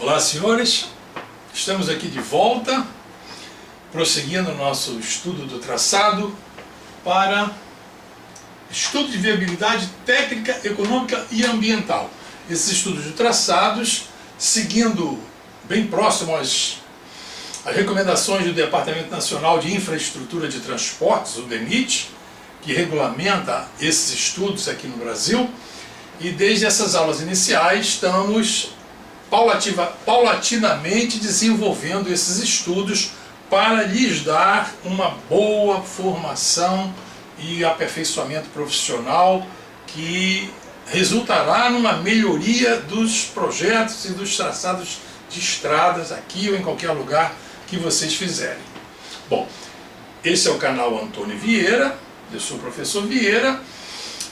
Olá, senhores, estamos aqui de volta, prosseguindo o nosso estudo do traçado para estudo de viabilidade técnica, econômica e ambiental. Esses estudos de traçados, seguindo bem próximo às recomendações do Departamento Nacional de Infraestrutura de Transportes, o DENIT, que regulamenta esses estudos aqui no Brasil, e desde essas aulas iniciais estamos paulatinamente desenvolvendo esses estudos para lhes dar uma boa formação e aperfeiçoamento profissional que resultará numa melhoria dos projetos e dos traçados de estradas aqui ou em qualquer lugar que vocês fizerem. Bom, esse é o canal Antônio Vieira, eu sou o professor Vieira,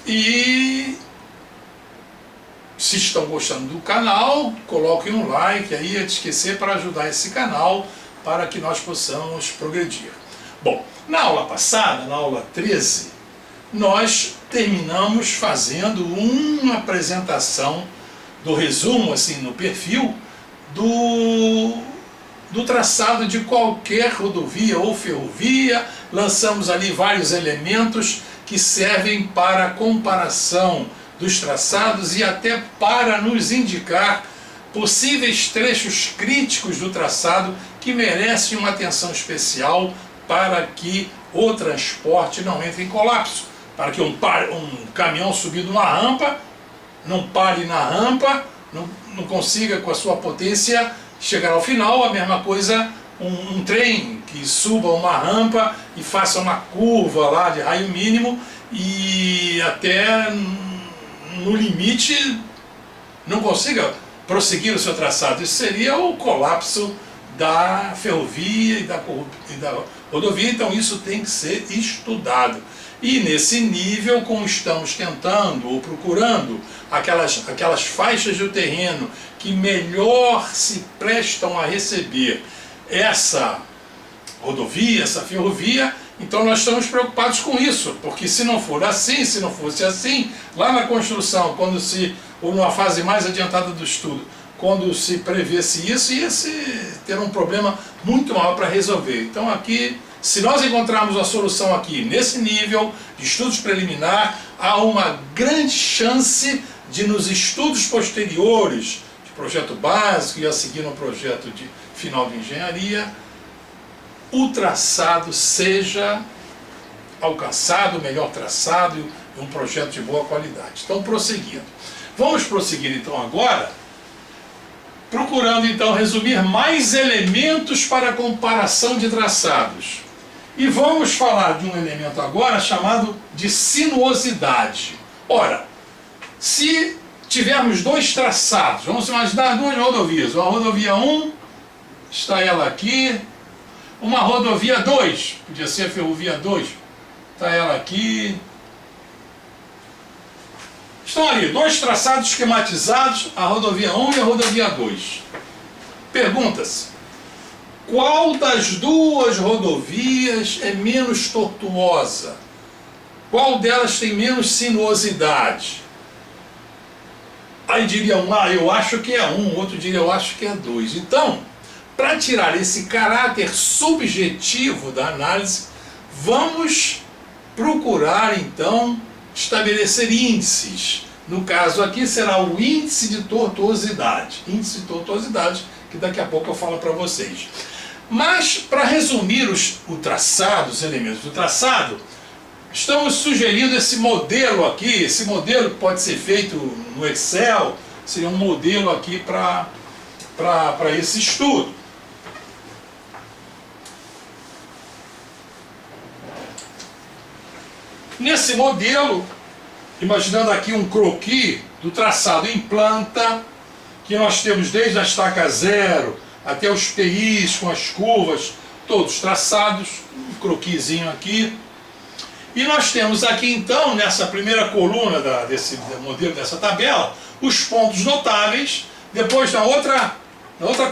e se estão gostando do canal, coloquem um like aí, a esquecer, para ajudar esse canal, para que nós possamos progredir. Bom, na aula passada, na aula 13, nós terminamos fazendo uma apresentação do resumo, assim, no perfil, do traçado de qualquer rodovia ou ferrovia. Lançamos ali vários elementos que servem para comparação dos traçados e até para nos indicar possíveis trechos críticos do traçado que merecem uma atenção especial para que o transporte não entre em colapso, para que um caminhão subindo uma rampa não pare na rampa, não consiga com a sua potência chegar ao final. A mesma coisa um trem que suba uma rampa e faça uma curva lá de raio mínimo e até no limite não consiga prosseguir o seu traçado. Isso seria o colapso da ferrovia e da rodovia. Então isso tem que ser estudado. E nesse nível, como estamos tentando ou procurando aquelas faixas do terreno que melhor se prestam a receber essa rodovia, essa ferrovia, então nós estamos preocupados com isso, porque se não for assim, se não fosse assim, lá na construção, ou numa fase mais adiantada do estudo, quando se prevesse isso, ia se ter um problema muito maior para resolver. Então aqui, se nós encontrarmos a solução aqui, nesse nível de estudos preliminar, há uma grande chance de nos estudos posteriores, de projeto básico e a seguir no projeto de final de engenharia, o traçado seja alcançado, o melhor traçado e um projeto de boa qualidade. Então, prosseguindo. Vamos prosseguir então agora, procurando então resumir mais elementos para a comparação de traçados. E vamos falar de um elemento agora chamado de sinuosidade. Ora, se tivermos dois traçados, vamos imaginar duas rodovias, uma rodovia 1, está ela aqui, uma rodovia 2, podia ser a ferrovia 2, está ela aqui. Estão ali dois traçados esquematizados, a rodovia 1 e a rodovia 2. Pergunta-se, qual das duas rodovias é menos tortuosa? Qual delas tem menos sinuosidade? Aí diria um, eu acho que é 1, outro diria, eu acho que é 2. Então, para tirar esse caráter subjetivo da análise, vamos procurar então estabelecer índices. No caso aqui será o índice de tortuosidade. Índice de tortuosidade, que daqui a pouco eu falo para vocês. Mas, para resumir o traçado, os elementos do traçado, estamos sugerindo esse modelo aqui. Esse modelo pode ser feito no Excel, seria um modelo aqui para esse estudo. Nesse modelo, imaginando aqui um croquis do traçado em planta, que nós temos desde a estaca zero até os PIs com as curvas, todos traçados, um croquisinho aqui. E nós temos aqui então, nessa primeira coluna desse modelo, dessa tabela, os pontos notáveis. Depois na outra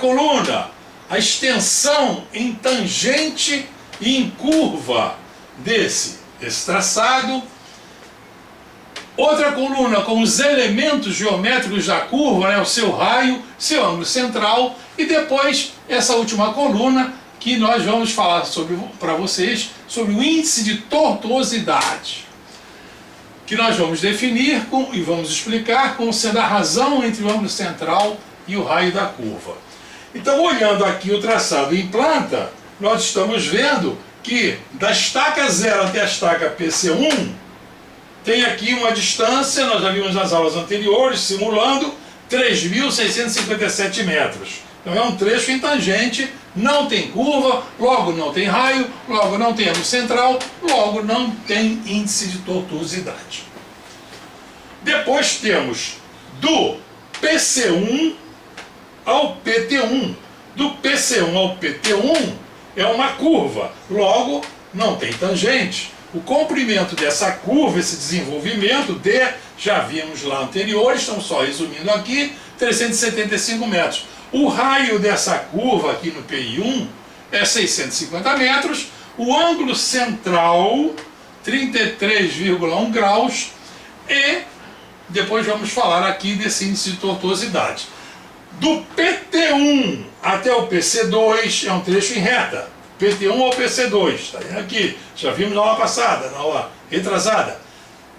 coluna, a extensão em tangente e em curva desse traçado. Outra coluna com os elementos geométricos da curva, né, o seu raio, seu ângulo central, e depois essa última coluna que nós vamos falar para vocês sobre o índice de tortuosidade, que nós vamos definir e vamos explicar como sendo a razão entre o ângulo central e o raio da curva. Então, olhando aqui o traçado em planta, nós estamos vendo que da estaca 0 até a estaca PC1, tem aqui uma distância, nós já vimos nas aulas anteriores, simulando 3.657 metros. Então é um trecho em tangente, não tem curva, logo não tem raio, logo não tem ângulo central, logo não tem índice de tortuosidade. Depois temos do PC1 ao PT1. Do PC1 ao PT1 é uma curva, logo não tem tangente. O comprimento dessa curva, esse desenvolvimento D, já vimos lá anterior, estamos só resumindo aqui, 375 metros. O raio dessa curva aqui no PI1 é 650 metros, o ângulo central 33,1 graus e depois vamos falar aqui desse índice de tortuosidade. Do PT1 até o PC2 é um trecho em reta. PT1 ao PC2, está vendo aqui? Já vimos na aula passada, na aula retrasada.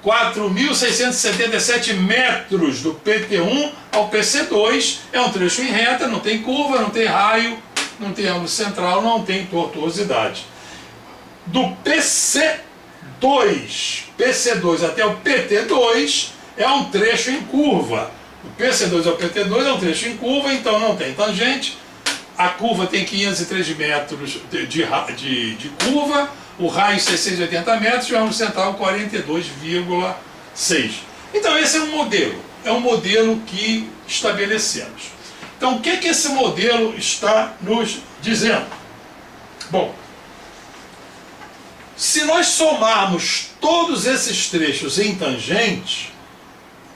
4.677 metros do PT1 ao PC2 é um trecho em reta, não tem curva, não tem raio, não tem ângulo central, não tem tortuosidade. Do PC2 até o PT2 é um trecho em curva. Do PC2 ao PT2 é um trecho em curva, então não tem tangente. A curva tem 503 metros de curva, o raio 680 metros e o ângulo central 42,6. Então esse é um modelo que estabelecemos. Então o que esse modelo está nos dizendo? Bom, se nós somarmos todos esses trechos em tangente,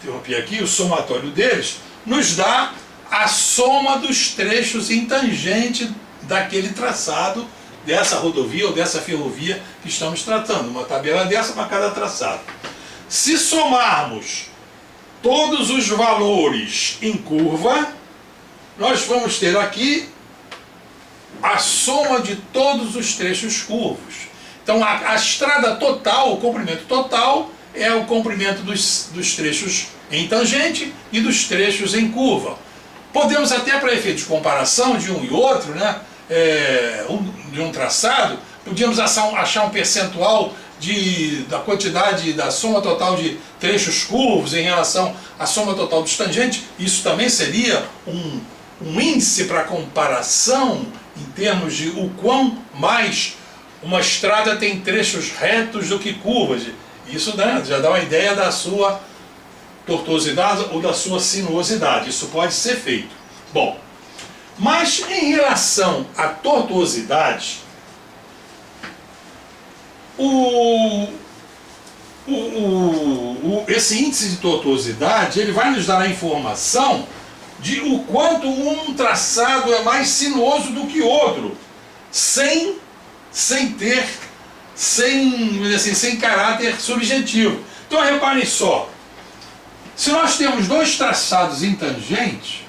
interrompi aqui, o somatório deles, nos dá a soma dos trechos em tangente daquele traçado, dessa rodovia ou dessa ferrovia que estamos tratando. Uma tabela dessa para cada traçado. Se somarmos todos os valores em curva, nós vamos ter aqui a soma de todos os trechos curvos. Então a estrada total, o comprimento total, é o comprimento dos trechos em tangente e dos trechos em curva. Podemos até, para efeito de comparação de um e outro, né, de um traçado, podíamos achar um percentual da quantidade da soma total de trechos curvos em relação à soma total dos tangentes. Isso também seria um índice para comparação em termos de o quão mais uma estrada tem trechos retos do que curvas. Isso já dá uma ideia da sua tortuosidade ou da sua sinuosidade. Isso pode ser feito. Bom, mas em relação à tortuosidade, esse índice de tortuosidade ele vai nos dar a informação de o quanto um traçado é mais sinuoso do que outro, sem caráter subjetivo. Então reparem só, se nós temos dois traçados em tangente,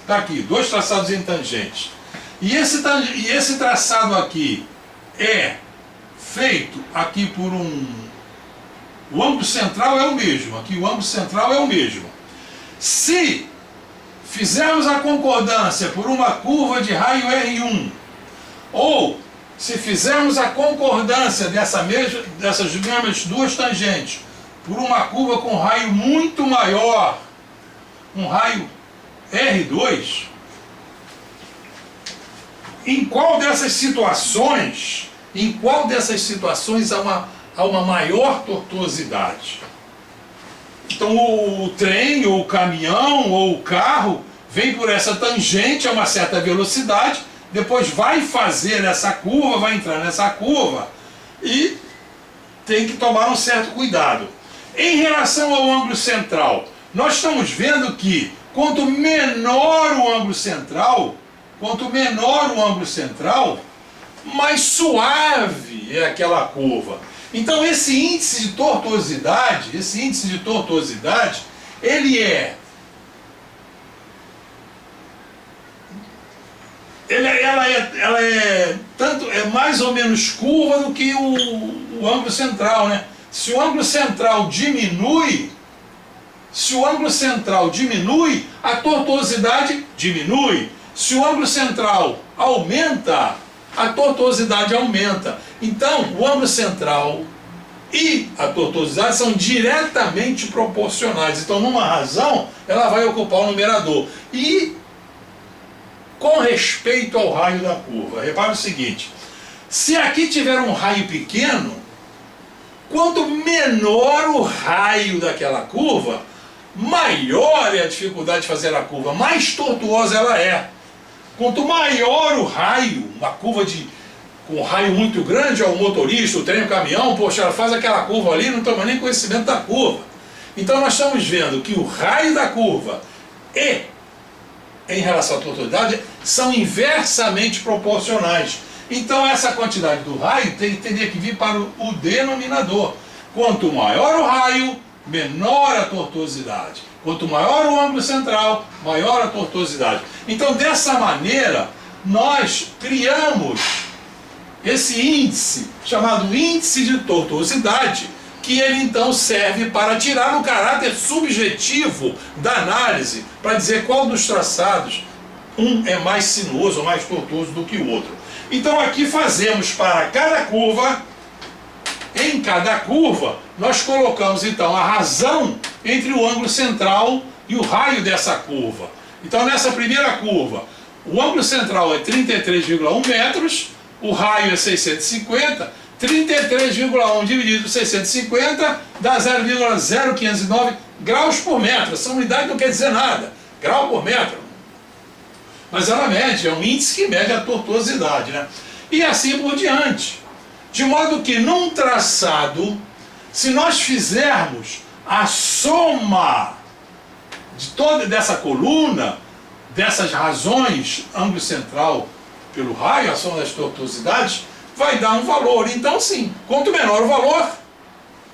está aqui, dois traçados em tangente, e esse traçado aqui é feito aqui por o ângulo central é o mesmo, aqui o ângulo central é o mesmo. Se fizermos a concordância por uma curva de raio R1, ou se fizermos a concordância dessas mesmas duas tangentes por uma curva com raio muito maior, um raio R2, em qual dessas situações há uma maior tortuosidade? Então o trem, ou o caminhão, ou o carro vem por essa tangente a uma certa velocidade, depois vai fazer essa curva, vai entrar nessa curva e tem que tomar um certo cuidado. Em relação ao ângulo central, nós estamos vendo que quanto menor o ângulo central, mais suave é aquela curva. Então esse índice de tortuosidade, ele é ela é mais ou menos curva do que o ângulo central, né? Se o ângulo central diminui, a tortuosidade diminui. Se o ângulo central aumenta, a tortuosidade aumenta. Então, o ângulo central e a tortuosidade são diretamente proporcionais. Então, numa razão, ela vai ocupar o numerador. E com respeito ao raio da curva, repare o seguinte: se aqui tiver um raio pequeno, quanto menor o raio daquela curva, maior é a dificuldade de fazer a curva, mais tortuosa ela é. Quanto maior o raio, uma curva com um raio muito grande, o motorista, o trem, o caminhão, poxa, ela faz aquela curva ali, não toma nem conhecimento da curva. Então nós estamos vendo que o raio da curva e em relação à tortuosidade são inversamente proporcionais. Então essa quantidade do raio teria que vir para o denominador. Quanto maior o raio, menor a tortuosidade. Quanto maior o ângulo central, maior a tortuosidade. Então dessa maneira nós criamos esse índice, chamado índice de tortuosidade, que ele então serve para tirar o caráter subjetivo da análise, para dizer qual dos traçados um é mais sinuoso ou mais tortuoso do que o outro. Então aqui fazemos para cada curva, em cada curva, nós colocamos então a razão entre o ângulo central e o raio dessa curva. Então nessa primeira curva, o ângulo central é 33,1 metros, o raio é 650, 33,1 dividido por 650 dá 0,0509 graus por metro. Essa unidade não quer dizer nada, grau por metro. Mas ela mede, é um índice que mede a tortuosidade, né? E assim por diante. De modo que num traçado, se nós fizermos a soma de toda dessa coluna, dessas razões, ângulo central pelo raio, a soma das tortuosidades, vai dar um valor. Então sim, quanto menor o valor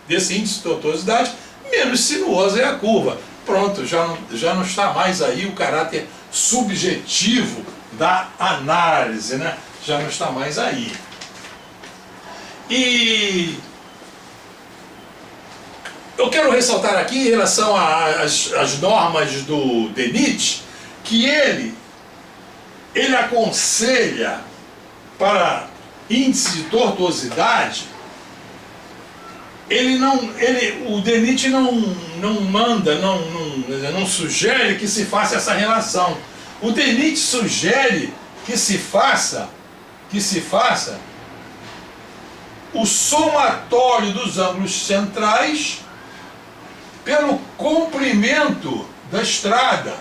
desse índice de tortuosidade, menos sinuosa é a curva. Pronto, já não está mais aí o caráter subjetivo da análise, né? Já não está mais aí. E eu quero ressaltar aqui em relação às normas do Denidt, que ele aconselha para índice de tortuosidade, o Denidt não manda, não sugere que se faça essa relação. O Denidt sugere que se faça o somatório dos ângulos centrais pelo comprimento da estrada,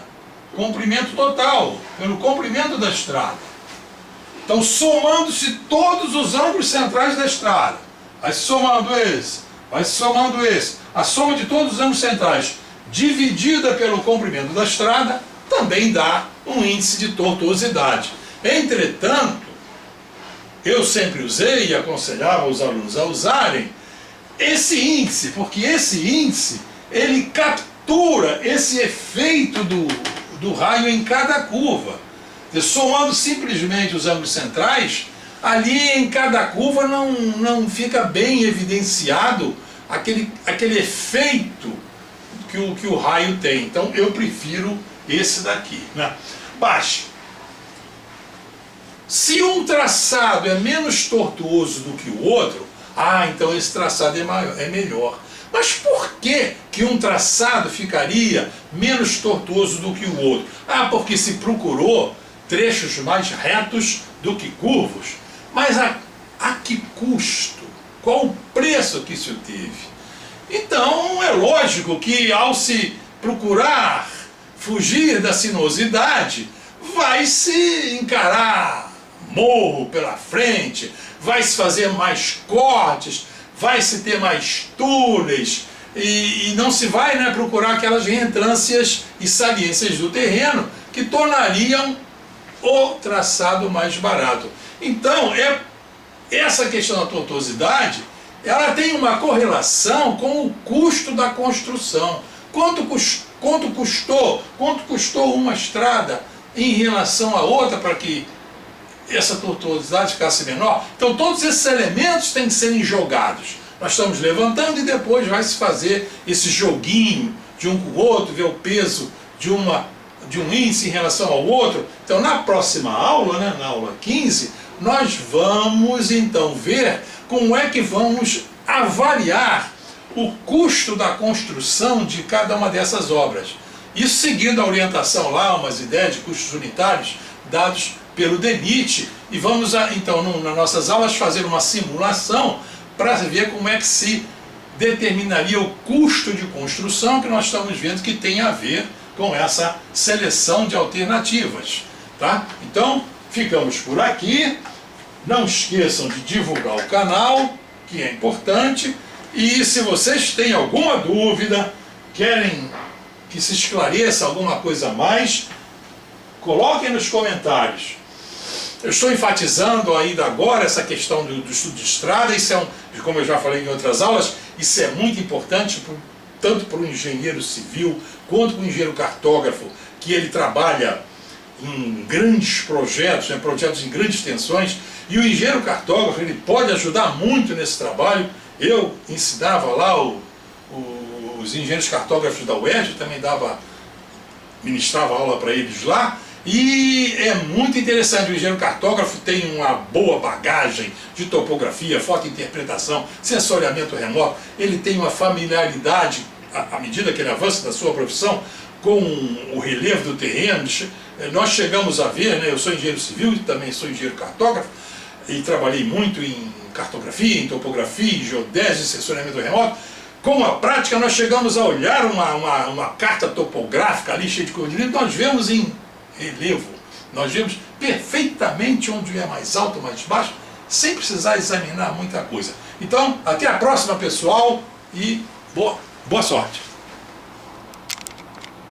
comprimento total, pelo comprimento da estrada. Então, somando-se todos os ângulos centrais da estrada, vai se somando esse, vai se somando esse, a soma de todos os ângulos centrais dividida pelo comprimento da estrada também dá um índice de tortuosidade. Entretanto, eu sempre usei e aconselhava os alunos a usarem esse índice, porque esse índice ele captura esse efeito do raio em cada curva. Somando simplesmente os ângulos centrais, ali em cada curva não fica bem evidenciado aquele efeito que o raio tem. Então eu prefiro esse daqui, né? Baixe. Se um traçado é menos tortuoso do que o outro, então esse traçado é melhor. Mas por que um traçado ficaria menos tortuoso do que o outro? Porque se procurou trechos mais retos do que curvos. Mas a que custo? Qual o preço que isso teve? Então é lógico que ao se procurar fugir da sinuosidade, vai se encarar morro pela frente, vai se fazer mais cortes, vai se ter mais túneis, e não se vai, né, procurar aquelas reentrâncias e saliências do terreno que tornariam o traçado mais barato. Então, essa questão da tortuosidade ela tem uma correlação com o custo da construção. Quanto custou uma estrada em relação a outra para que essa tortuosidade ficasse menor? Então todos esses elementos têm que serem jogados. Nós estamos levantando e depois vai se fazer esse joguinho de um com o outro, ver o peso de um índice em relação ao outro. Então na próxima aula, né, na aula 15, nós vamos então ver como é que vamos avaliar o custo da construção de cada uma dessas obras. Isso seguindo a orientação lá, umas ideias de custos unitários dados pelo DENIT, e vamos então nas nossas aulas fazer uma simulação para ver como é que se determinaria o custo de construção, que nós estamos vendo que tem a ver com essa seleção de alternativas, tá? Então, ficamos por aqui. Não esqueçam de divulgar o canal, que é importante, e se vocês têm alguma dúvida, querem que se esclareça alguma coisa a mais, coloquem nos comentários. Eu estou enfatizando ainda agora essa questão do estudo de estrada. Isso como eu já falei em outras aulas, isso é muito importante tanto para o engenheiro civil quanto para o engenheiro cartógrafo, que ele trabalha em grandes projetos, né, projetos em grandes extensões, e o engenheiro cartógrafo ele pode ajudar muito nesse trabalho. Eu ensinava lá os engenheiros cartógrafos da UERJ, também ministrava aula para eles lá, e é muito interessante. O engenheiro cartógrafo tem uma boa bagagem de topografia, fotointerpretação, sensoriamento remoto, ele tem uma familiaridade, à medida que ele avança na sua profissão, com o relevo do terreno. Nós chegamos a ver, né, eu sou engenheiro civil e também sou engenheiro cartógrafo, e trabalhei muito em cartografia, em topografia, em geodésia, em sensoriamento remoto. Com a prática, nós chegamos a olhar uma carta topográfica ali, cheia de coordenadas, nós vemos em relevo, nós vemos perfeitamente onde é mais alto, mais baixo, sem precisar examinar muita coisa. Então, até a próxima, pessoal, e boa sorte!